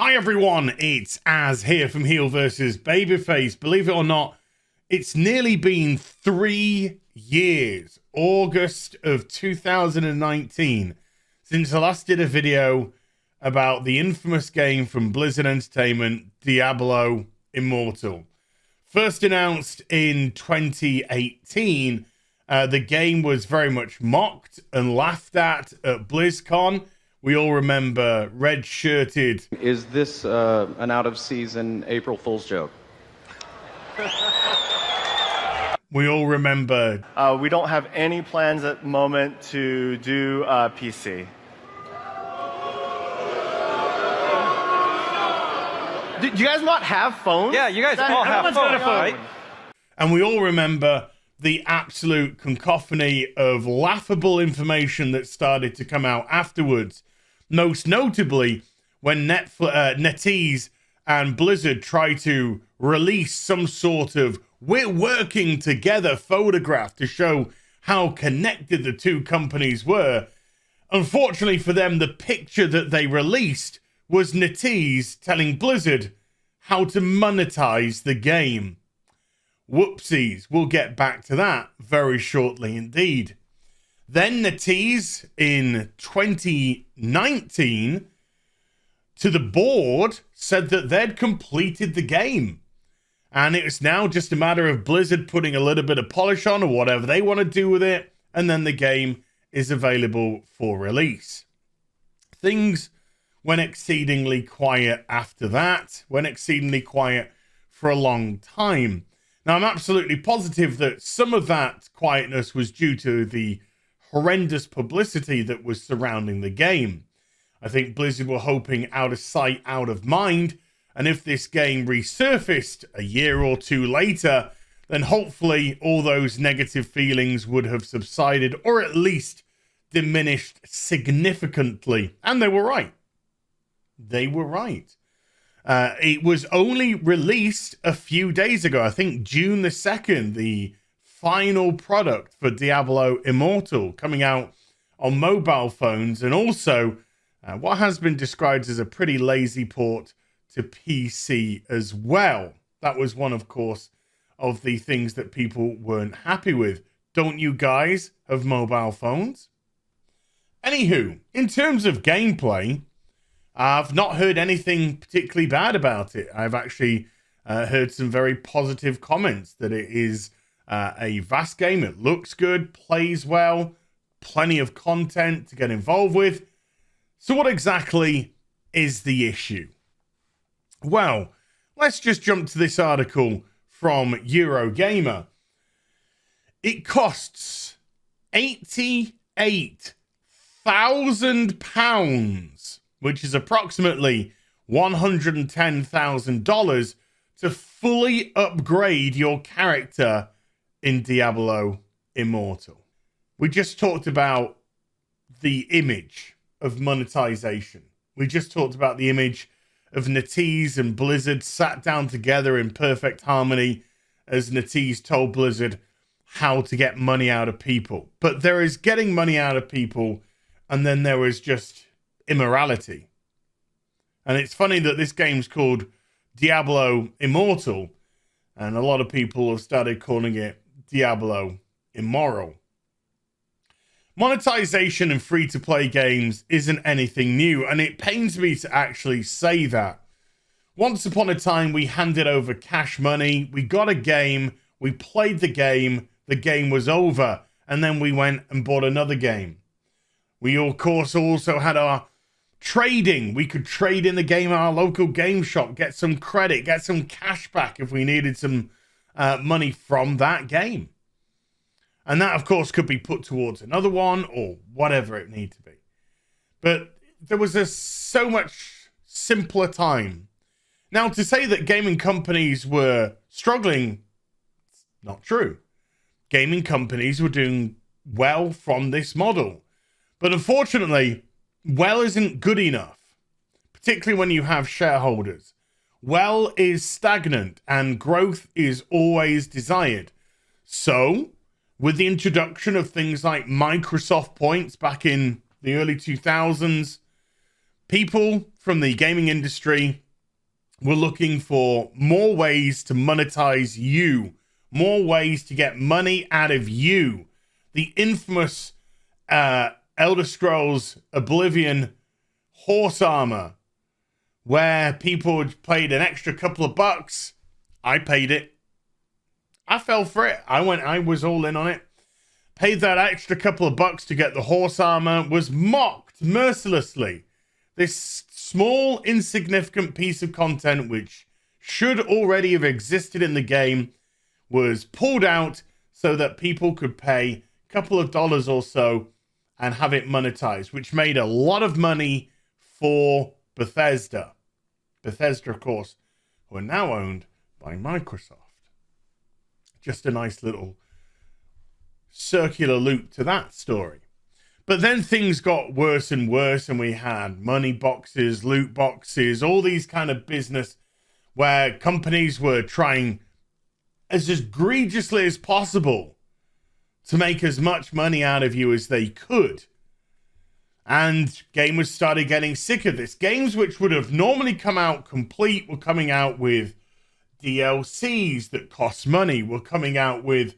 Hi everyone, it's Az here from HeelvsBabyface. Believe it or not, it's nearly been 3 years, August of 2019, since I last did a video about the infamous game from Blizzard Entertainment, Diablo Immortal. First announced in 2018, the game was very much mocked and laughed at BlizzCon. We all remember red-shirted... Is this an out-of-season April Fool's joke? We all remember... we don't have any plans at the moment to do PC. Do you guys not have phones? Yeah, you guys all have phones, right? And we all remember the absolute cacophony of laughable information that started to come out afterwards. Most notably, when NetEase and Blizzard tried to release some sort of "we're working together" photograph to show how connected the two companies were. Unfortunately for them, the picture that they released was NetEase telling Blizzard how to monetize the game. Whoopsies, we'll get back to that very shortly indeed. Then NetEase in 2019 to the board said that they'd completed the game. And it's now just a matter of Blizzard putting a little bit of polish on or whatever they want to do with it. And then the game is available for release. Things went exceedingly quiet after that. Went exceedingly quiet for a long time. Now, I'm absolutely positive that some of that quietness was due to the horrendous publicity that was surrounding the game. I think Blizzard were hoping out of sight, out of mind, and if this game resurfaced a year or two later, then hopefully all those negative feelings would have subsided or at least diminished significantly. And they were right. They were right. It was only released a few days ago, I think June the 2nd, the final product for Diablo Immortal, coming out on mobile phones, and also what has been described as a pretty lazy port to PC as well. That was one, of course, of the things that people weren't happy with. Don't you guys have mobile phones? Anywho, in terms of gameplay, I've not heard anything particularly bad about it. I've actually heard some very positive comments that it is a vast game. It looks good, plays well, plenty of content to get involved with. So what exactly is the issue? Well, let's just jump to this article from Eurogamer. It costs £88,000, which is approximately $110,000, to fully upgrade your character in Diablo Immortal. We just talked about the image of monetization. We just talked about the image of NetEase and Blizzard sat down together in perfect harmony as NetEase told Blizzard how to get money out of people. But there is getting money out of people, and then there is just immorality. And it's funny that this game's called Diablo Immortal, and a lot of people have started calling it Diablo Immoral. Monetization in free-to-play games isn't anything new, and it pains me to actually say that. Once upon a time, we handed over cash money, we got a game, we played the game was over, and then we went and bought another game. We, of course, also had our trading. We could trade in the game at our local game shop, get some credit, get some cash back if we needed some money from that game. And that, of course, could be put towards another one or whatever it need to be. But there was a so much simpler time. Now, to say that gaming companies were struggling, it's not true. Gaming companies were doing well from this model. But unfortunately, well isn't good enough, particularly when you have shareholders. Well is stagnant and growth is always desired. So, with the introduction of things like Microsoft points back in the early 2000s, people from the gaming industry were looking for more ways to monetize you, more ways to get money out of you. The infamous Elder Scrolls Oblivion horse armor, where people paid an extra couple of bucks. I paid it. I fell for it. I was all in on it. Paid that extra couple of bucks to get the horse armor, was mocked mercilessly. This small, insignificant piece of content, which should already have existed in the game, was pulled out so that people could pay a couple of dollars or so and have it monetized, which made a lot of money for Bethesda. Bethesda, of course, who are now owned by Microsoft. Just a nice little circular loop to that story. But then things got worse and worse, and we had money boxes, loot boxes, all these kind of business where companies were trying as egregiously as possible to make as much money out of you as they could. And gamers started getting sick of this. Games which would have normally come out complete were coming out with DLCs that cost money, were coming out with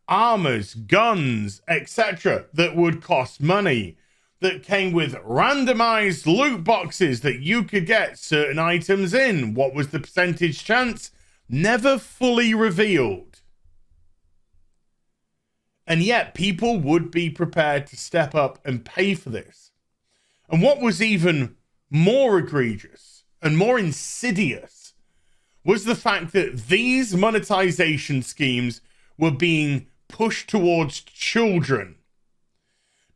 armors, guns, etc. that would cost money, that came with randomized loot boxes that you could get certain items in. What was the percentage chance? Never fully revealed. And yet people would be prepared to step up and pay for this. And what was even more egregious and more insidious was the fact that these monetization schemes were being pushed towards children,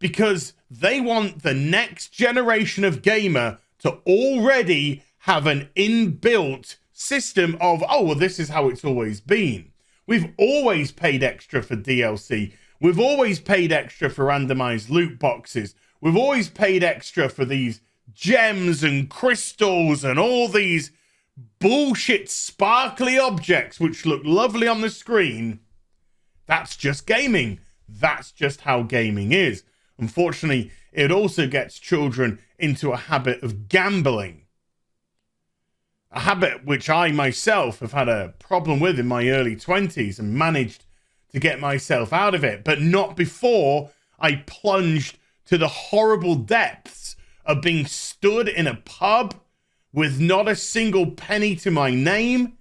because they want the next generation of gamer to already have an inbuilt system of, oh, well, this is how it's always been. We've always paid extra for DLC. We've always paid extra for randomized loot boxes. We've always paid extra for these gems and crystals and all these bullshit sparkly objects which look lovely on the screen. That's just gaming. That's just how gaming is. Unfortunately, it also gets children into a habit of gambling. A habit which I myself have had a problem with in my early 20s and managed to get myself out of it, but not before I plunged to the horrible depths of being stood in a pub with not a single penny to my name,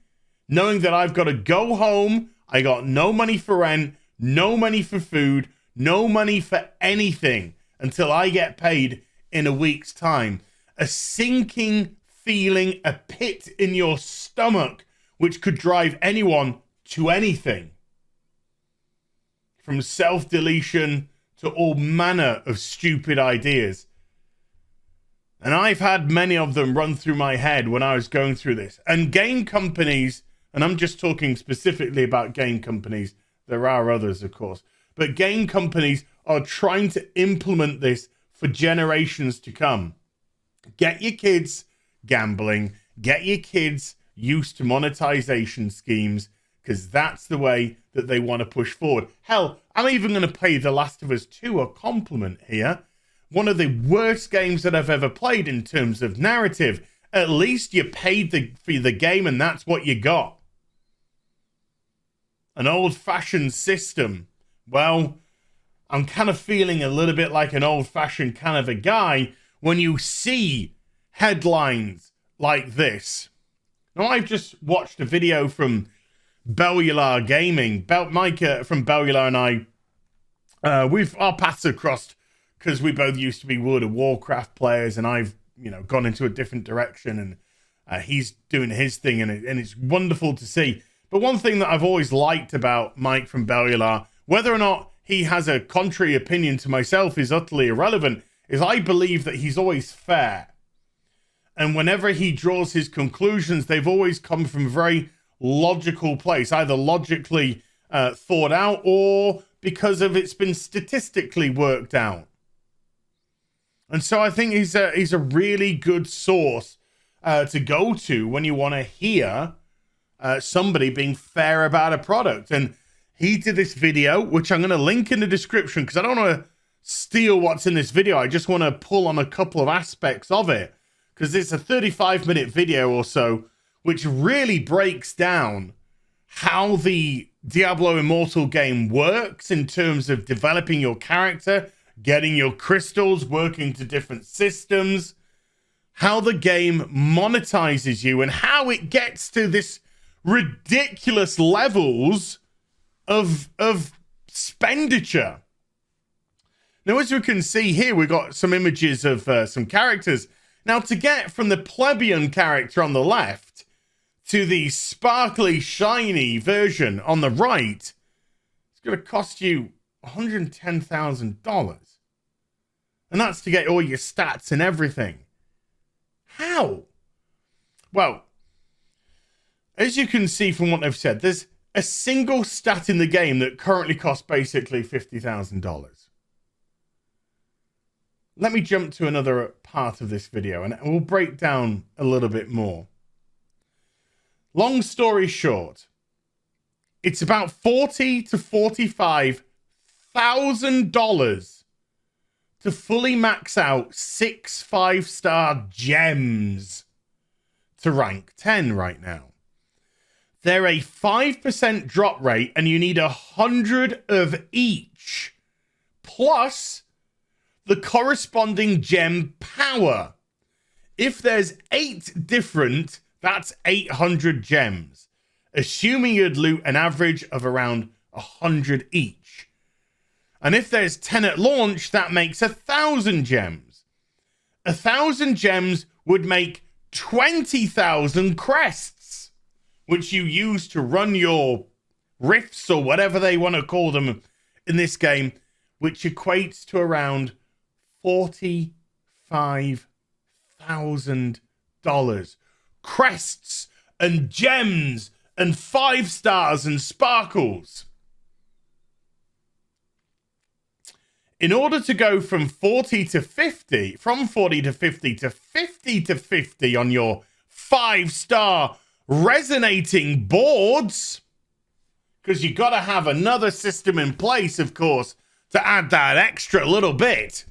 knowing that I've got to go home. I got no money for rent, no money for food, no money for anything until I get paid in a week's time. A sinking feeling, a pit in your stomach, which could drive anyone to anything. From self-deletion to all manner of stupid ideas. And I've had many of them run through my head when I was going through this. And game companies, and I'm just talking specifically about game companies, there are others, of course, but game companies are trying to implement this for generations to come. Get your kids gambling, get your kids used to monetization schemes, because that's the way that they want to push forward. Hell, I'm even going to pay The Last of Us 2 a compliment here. One of the worst games that I've ever played in terms of narrative. At least you paid for the game and that's what you got. An old-fashioned system. Well, I'm kind of feeling a little bit like an old-fashioned kind of a guy when you see headlines like this. Now, I've just watched a video from Bellular Gaming. Mike from Bellular and I, our paths have crossed because we both used to be World of Warcraft players, and I've gone into a different direction, and he's doing his thing, and it's wonderful to see. But one thing that I've always liked about Mike from Bellular, whether or not he has a contrary opinion to myself is utterly irrelevant, is I believe that he's always fair. And whenever he draws his conclusions, they've always come from a very logical place, either logically thought out or because of it's been statistically worked out. And so I think he's a really good source to go to when you want to hear somebody being fair about a product. And he did this video, which I'm going to link in the description because I don't want to steal what's in this video. I just want to pull on a couple of aspects of it because it's a 35-minute video or so, which really breaks down how the Diablo Immortal game works in terms of developing your character, getting your crystals, working to different systems, how the game monetizes you, and how it gets to this ridiculous levels of expenditure. Now, as we can see here, we've got some images of some characters. Now, to get from the plebeian character on the left to the sparkly, shiny version on the right, it's going to cost you $110,000. And that's to get all your stats and everything. How? Well, as you can see from what they've said, there's a single stat in the game that currently costs basically $50,000. Let me jump to another part of this video and we'll break down a little bit more. Long story short, it's about $40,000 to $45,000 to fully max out 6 5-star gems to rank 10 right now. They're a 5% drop rate and you need 100 of each, plus the corresponding gem power. If there's 8 different, that's 800 gems, assuming you'd loot an average of around 100 each. And if there's 10 at launch, that makes 1,000 gems. 1,000 gems would make 20,000 crests, which you use to run your rifts or whatever they want to call them in this game, which equates to around $45,000. Crests and gems and 5 stars and sparkles. In order to go from 40 to 50, from 40 to 50 to 50 to 50 on your 5-star resonating boards, because you got to have another system in place, of course, to add that extra little bit.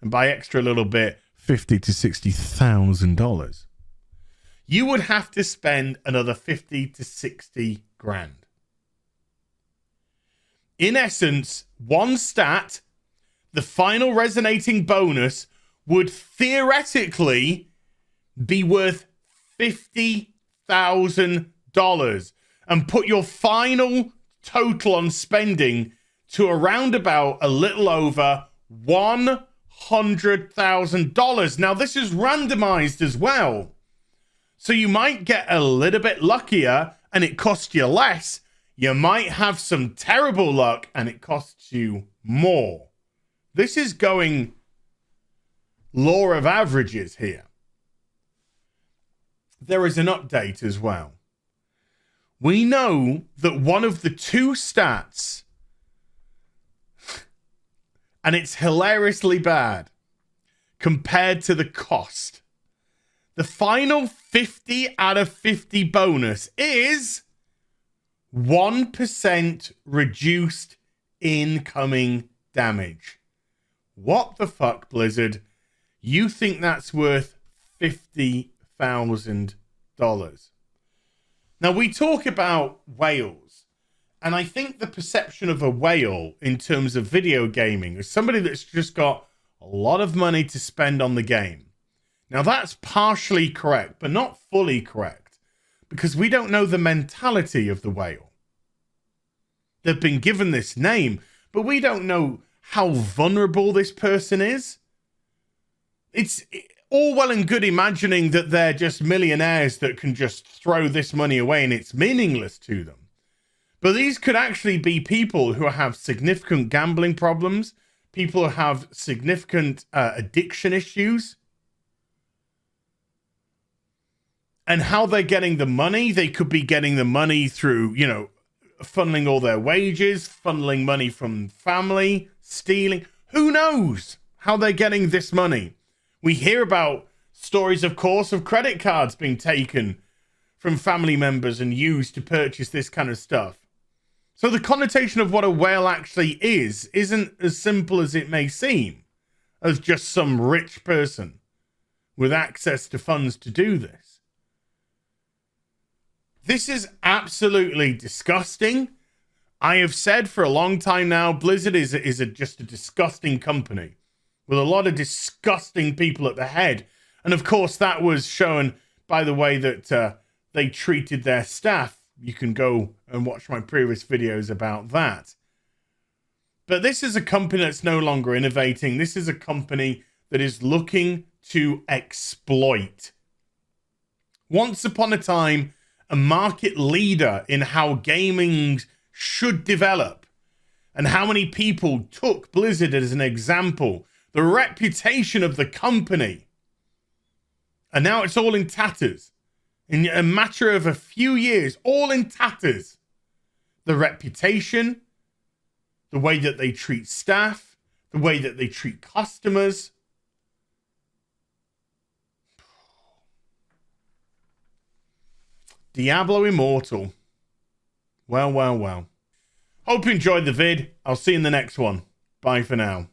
And by extra little bit, $50,000 to $60,000. You would have to spend another 50 to 60 grand. In essence, one stat, the final resonating bonus, would theoretically be worth $50,000 and put your final total on spending to around about a little over $100,000. Now, this is randomized as well. So you might get a little bit luckier and it costs you less. You might have some terrible luck and it costs you more. This is going law of averages here. There is an update as well. We know that one of the 2 stats, and it's hilariously bad compared to the cost. The final 50 out of 50 bonus is 1% reduced incoming damage. What the fuck, Blizzard? You think that's worth $50,000? Now, we talk about whales, and I think the perception of a whale in terms of video gaming is somebody that's just got a lot of money to spend on the game. Now, that's partially correct, but not fully correct, because we don't know the mentality of the whale. They've been given this name, but we don't know how vulnerable this person is. It's all well and good imagining that they're just millionaires that can just throw this money away and it's meaningless to them. But these could actually be people who have significant gambling problems, people who have significant addiction issues. And how they're getting the money, they could be getting the money through, funneling all their wages, funneling money from family, stealing. Who knows how they're getting this money? We hear about stories, of course, of credit cards being taken from family members and used to purchase this kind of stuff. So the connotation of what a whale actually isn't as simple as it may seem, as just some rich person with access to funds to do this. This is absolutely disgusting. I have said for a long time now, Blizzard is just a disgusting company with a lot of disgusting people at the head. And of course, that was shown by the way that they treated their staff. You can go and watch my previous videos about that. But this is a company that's no longer innovating. This is a company that is looking to exploit. Once upon a time, a market leader in how gaming should develop, and how many people took Blizzard as an example, the reputation of the company, and now it's all in tatters. In a matter of a few years, all in tatters. The reputation, the way that they treat staff, the way that they treat customers. Diablo Immortal. Well, well, well. Hope you enjoyed the vid. I'll see you in the next one. Bye for now.